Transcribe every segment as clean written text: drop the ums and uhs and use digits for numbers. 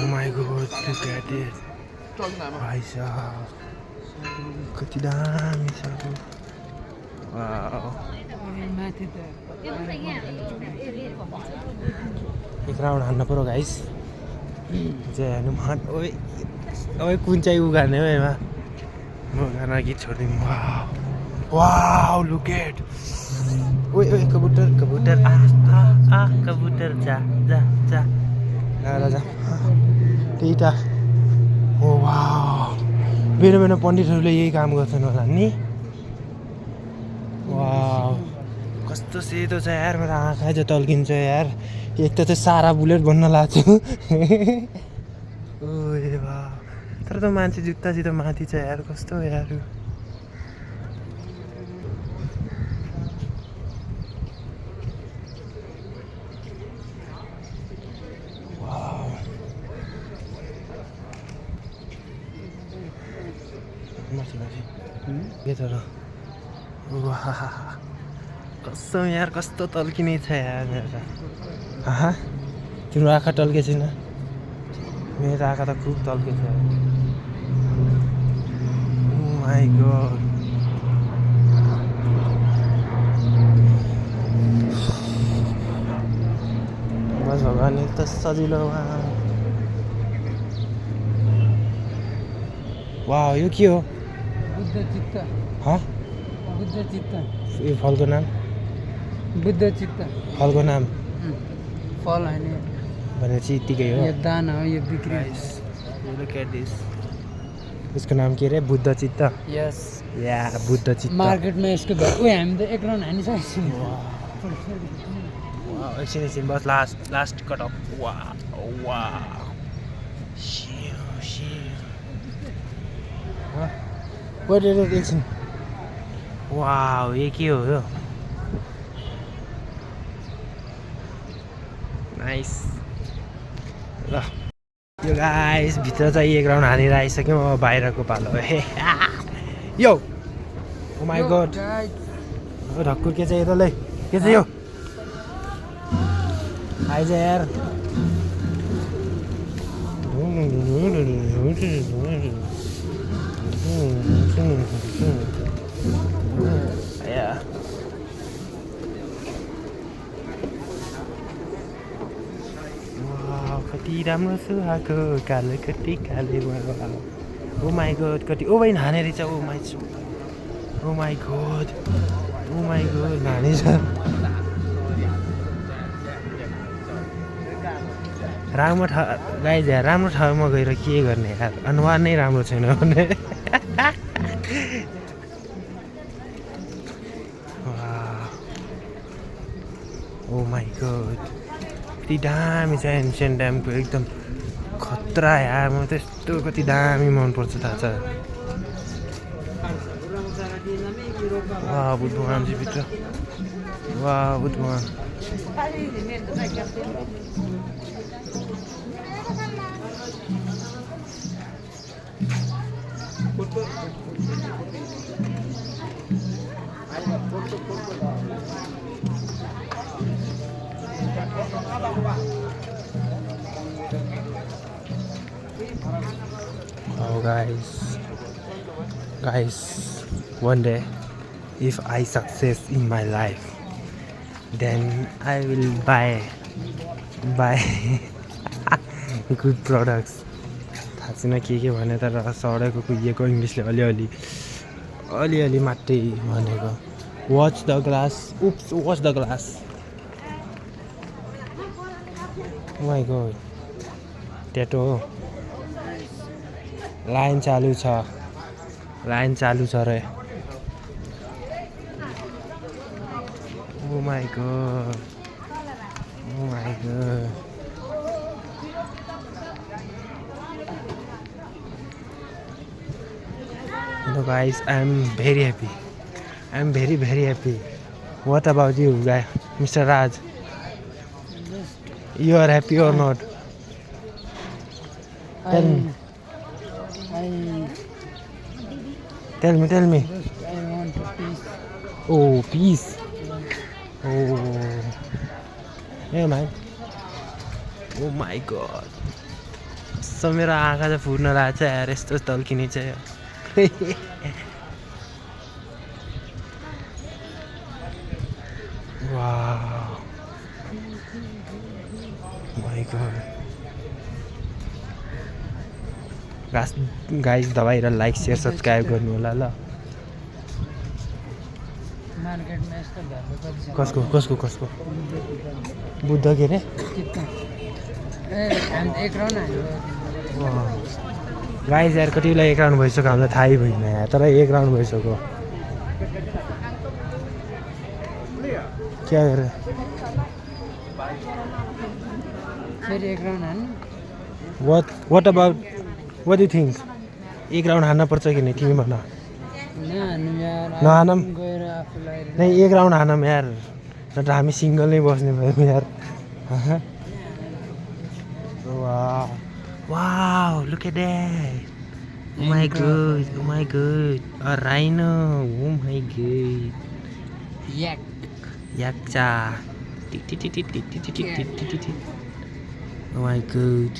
Oh my god, look at it. भाइ साहब कति दामी छ वाउ एक राउन्ड हान्न पर्यो गाइस जय हनुमान ओए ओए कुन चाहिँ उगार्ने हो एमा म गाना गीत छोड्दिउँ वाउ वाउ लुक एट ओए ओए कबुतर कबुतर आ कबुतर जा जा जा राजा त्यही त ओ वाउ मेरो पण्डितहरूले यही काम गर्छन् होला नि वाउ कस्तो सेतो छ यार मेरो आँखा चाहिँ टल्किन्छ यार एक त चाहिँ सारा बुलेट बन्न लाग्छ ओए वाउ तर त मान्छे जुत्तासित माथि छ यार कस्तो यार के तर कसम यार कस्तो टल्किने छ यार मेरो आहा तिम्रो आँखा टल्के छैन मेरो आँखा त खुब टल्के छ ओ माई गॉड बस भगवान त सजिलो वाह यो के हो बुद्ध चित्त हाँ बुद्ध चित्त यो फलको नाम बुद्ध चित्त फलको नाम फल हैन भनेपछि यतिकै हो यो दाना हो यो बिक्री लुक एट दिस यसको नाम के रे बुद्ध चित्त यस या बुद्ध चित्त मार्केटमा यसको ओए हामी त एक राउन्ड हानिसकेछौँ एकछिन बस last cut off wow wait एकछिन वाउ यो के हो यो नाइस ल यो गाइस भित्र चाहिँ एक राउन्ड हानेर आइसक्यौँ अब बाहिरको पालो हे यो ओ माई गॉड ढक्कुर के चाहिँ यता लै के चाहिँ यो आइज यार Yeah. Wow, कति राम्रो सुहाएको कालो कति काले ओ माई गॉड कति ओ भाइ नाने रहेछ ओ माई गॉड नानी छ राम्रो गाइज यार राम्रो ठाउँमा गएर के गर्ने यार अनुहार नै राम्रो छैन भने ओ माई गॉड कति दामी छ एन्सियन्ट टाइमको एकदम खतरा यार म त यस्तो कति दामी मनपर्छ थाहा छ वाह बुद्ध भगवान जी भित्र वाह बुद्ध भगवान Oh guys, one day if I success in my life then I will buy good products थाहा छैन के भने तर सडेको कुहिएको इङ्ग्लिसले अलिअलि मात्रै भनेको watch the glass my god tattoo हो लाइन चालु छ रे oh my god Hello guys, I'm very happy. I'm very happy. What about you, guy, Mr. Raj? You are happy or not? Tell me. Tell me. I want peace. Oh, peace. Oh. Yeah, man. Oh my God. कस्तो मेरो आँखा चाहिँ फुट्न लाग्छ यार यस्तो तल्किने चाहिँ वाह my God guys दबाएर लाइक सेयर सब्सक्राइब गर्नु होला ल मार्केटमा यस्तो भएको कति छ कसको बुद्ध के रे एक राउन्ड हाल्यो गाइस यार कति बेला एक राउन्ड भइसक्यो हामीलाई थाहै भएन यार तर एक राउन्ड भइसक्यो क्या गरे फेरि एक राउन्ड हाल्नु what about what do you think एक राउन्ड हान्न पर्छ कि नहीं तिमी भन नहाल्नु यार नहानौँ? गएर आफूलाई नहीं एक राउन्ड हानौँ यार नत्र हामी सिङ्गल नै बस्ने भयौँ यार wow look at that oh my god a rhino oh my god yak yakcha oh my god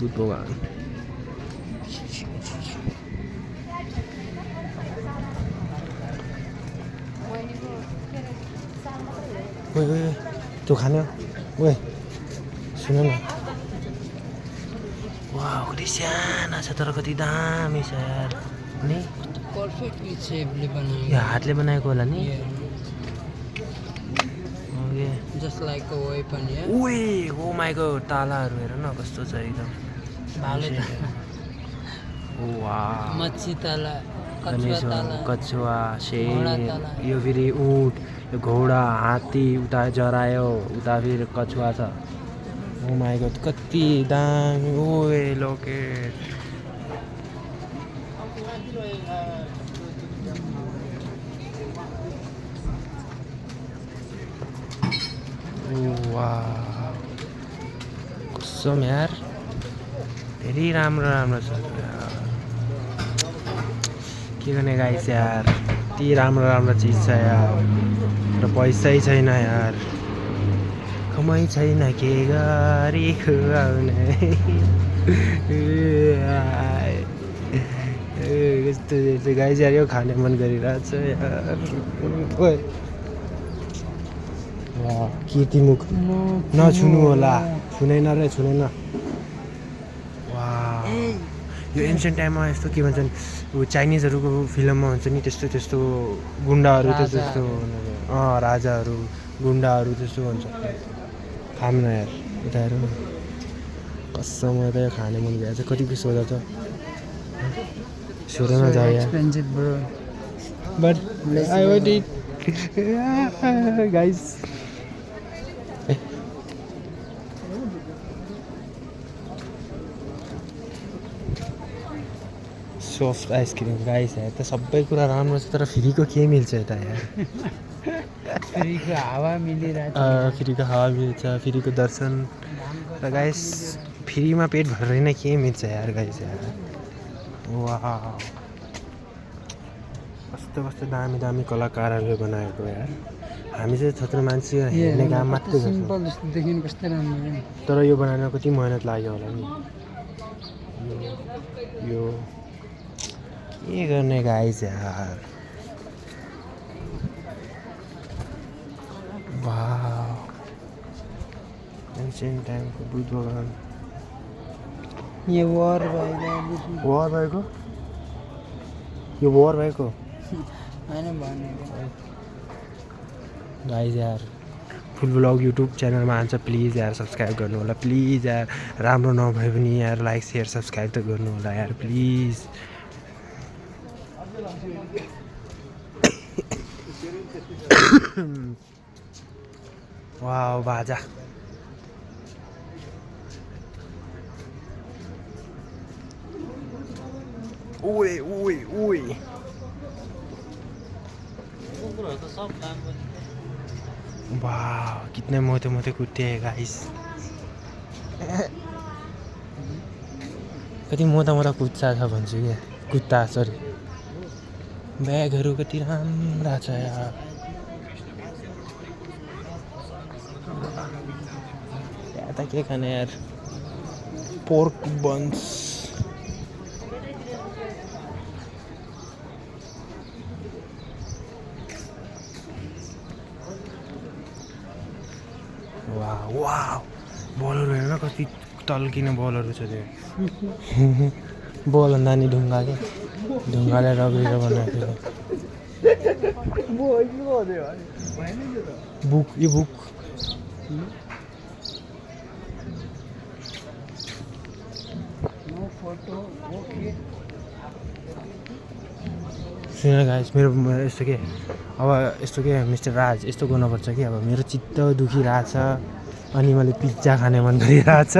Buddha भगवान ओए त्यो खाने ओए सुन न वाह कति सानो छ तर कति दामी छ यार नि पर्फेक्टली सेपले बनाएको यो हातले बनाएको होला नि okay just like a weapon या ओए ओ माय गॉड तालाहरू हेर न कस्तो छ एकदम भाले ओ वाह मच्छी ताला कछुवा ताला कछुवा घोडा शेर ताला। यो फेरि ऊँट यो घोडा हात्ती उता जरायो उता फेरि कछुवा छ ओ माय गॉड कति दामी ओए लोकेट वाह कसम यार धेरै राम्रो राम्रो छ यार के गर्ने गाइस यार यति राम्रो चिज छ यार र पैसै छैन यार कमाइ छैन के गरी खुवाउने यस्तो गाइस यार यो खाने मन गरिरहेछ यार ओए कीर्तिमुख नछुनु होला छुँदैन रे छुँदैन वाह यो एन्सियन्ट टाइममा यस्तो के भन्छन् चाइनिजहरूको फिल्ममा हुन्छ नि त्यस्तो गुन्डाहरू त्यस्तो राजाहरू गुन्डाहरू त्यस्तो हुन्छ खाम न यार उता हेर न कसम त यो खाने मन गएको छ कति सोधा छ सोध न जाऊ यार expensive bro but I want it guys soft ice cream guys यार त सबै कुरा राम्रो छ तर फ्रीको के मिल्छ यता यार फ्रीको हावा मिलिरहेको फ्रीको हावा मिल्छ फ्रीको दर्शन र गाइस फ्रीमा पेट भरेर नै के मिल्छ यार गाइस यार वाह कस्तो दामी कलाकारहरूले बनाएको यार हामी चाहिँ थत्रो मान्छे हेर्ने काम मात्रै गर्छौँ सिम्पल जस्तो देखिनु कस्तो राम्रो तर यो बनाउन कति मेहनत लाग्यो होला नि यो के गर्ने गाइस यार वाह एन्सियन्ट टाइमको बुद्ध भगवान यो वार भएको यो वार भएको होइन भनेको गाइस यार फुल ब्लग युट्युब च्यानलमा आउँछ प्लिज यार सब्सक्राइब गर्नु होला प्लिज यार राम्रो नभए पनि यार लाइक सेयर सब्सक्राइब त गर्नु होला यार प्लिज वाह बाजा ओए वाह कितने मोटे कुत्ते हैं गाइस कति मोटा कुत्ता छ भन्छु क्या कुत्ता सरी ब्यागहरू कति राम्रा छ यार यहाँ त के खाने यार पोर्क बन्स वाह बलहरू हेर्न कति टल्किने बलहरू छ त्यो बल भन्दा नि ढुङ्गा के ढुङ्गाले रगडेर बनाएको बुक यो बुक सुन गाइस मेरो यस्तो के अब यस्तो के मिस्टर राज यस्तो गर्नुपर्छ कि अब मेरो चित्त दुखिरहेछ अनि मैले पिज्जा खाने मन गरिरहेछ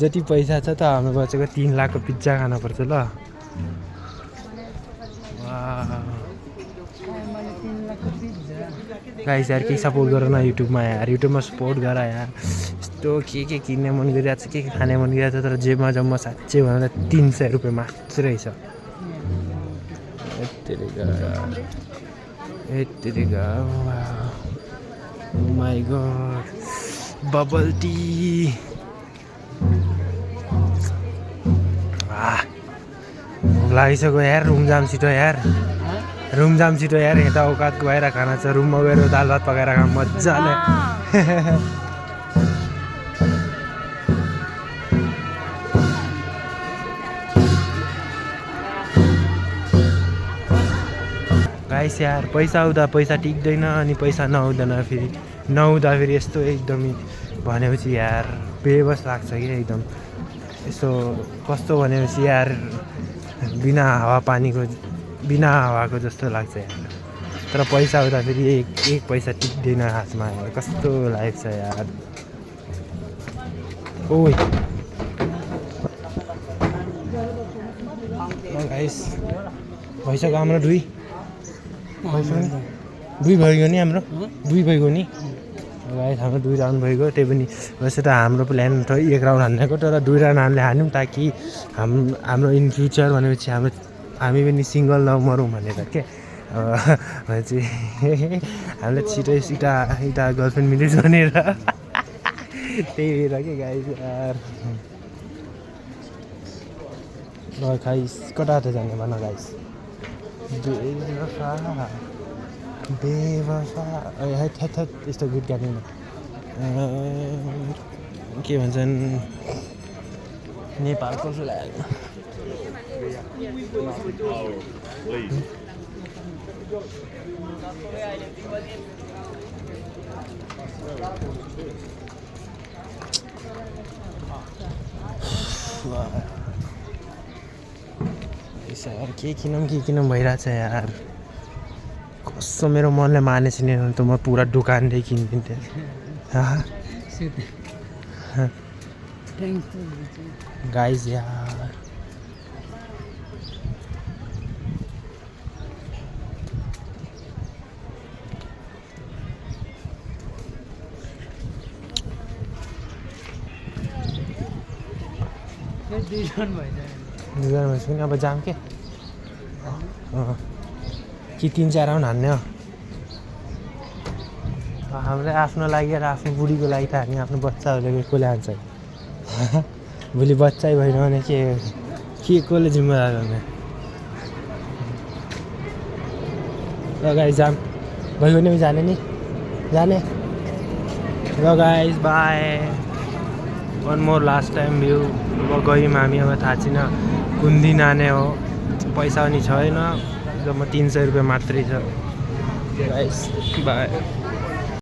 जति पैसा छ त हाम्रो बचेको 3 लाखको पिज्जा खानुपर्छ ल गाइस यार के सपोर्ट गर न युट्युबमा यार युट्युबमा सपोर्ट गर यार यस्तो के किन्ने मन गरिरहेछ के खाने मन गरिरहेछ तर जेमा जम्मा साँच्चै भन्दा 300 रुपियाँ मात्रै छ यत्तिका Oh my god, bubble tea. लागिसक्यो यार रुम जाम छिटो यार यता औकातको बाहिर खाना छ रुममा गएर दाल भात पकाएर खाम मजाले गाइस यार पैसा आउँदा पैसा टिक्दैन अनि पैसा नहुँदा फेरि यस्तो एकदमै भनेपछि यार बेबस लाग्छ कि एकदम यस्तो कस्तो भनेपछि यार बिना हावाको जस्तो लाग्छ यार तर पैसा आउँदा फेरि एक पैसा टिक्दैन हातमा यार कस्तो लाइफ छ यार ओइ गाइस भइसक्यो हाम्रो दुई भइगयो नि हाम्रो दुई भइगयो नि गाइस हाम्रो 2 राउन्ड भइगयो त्यही पनि वैसे त हाम्रो प्लान त 1 राउन्ड हान्नेको तर 2 राउन्ड हामीले हान्यौँ ताकि हाम्रो इन फ्युचर भनेपछि हामी पनि सिङ्गल नमरौँ भनेर के भनेपछि हामीलाई छिटो एउटा गर्लफ्रेन्ड मिलिस् भनेर त्यही भएर के गाइस यार गाइस कता जाने भन गाइस बेवफा यस्तो गीत गाने के भन्छन् नेपालको फ्ल्याग यार के किनौँ भइरहेछ यार कस्तो मेरो मनले मानेछ नि त म पुरा दोकानले किनिदिन्थेँ गाइस यार दुईजना अब जाम के कि 3-4 राउन्ड हान्ने हो हामीले आफ्नो लागि र आफ्नो बुढीको लागि त हामी आफ्नो बच्चाहरूले कसले हान्छ भोलि बच्चै भएन भने के कसले जिम्मेदार गर्ने ल गाइस जाम भइगयो नि जाने ल guys by one more last time view अब गयौँ हामी अब थाहा छैन कुन दिन आने हो पैसा पनि छैन जम्मा 300 रुपियाँ मात्रै छ गाइस बाई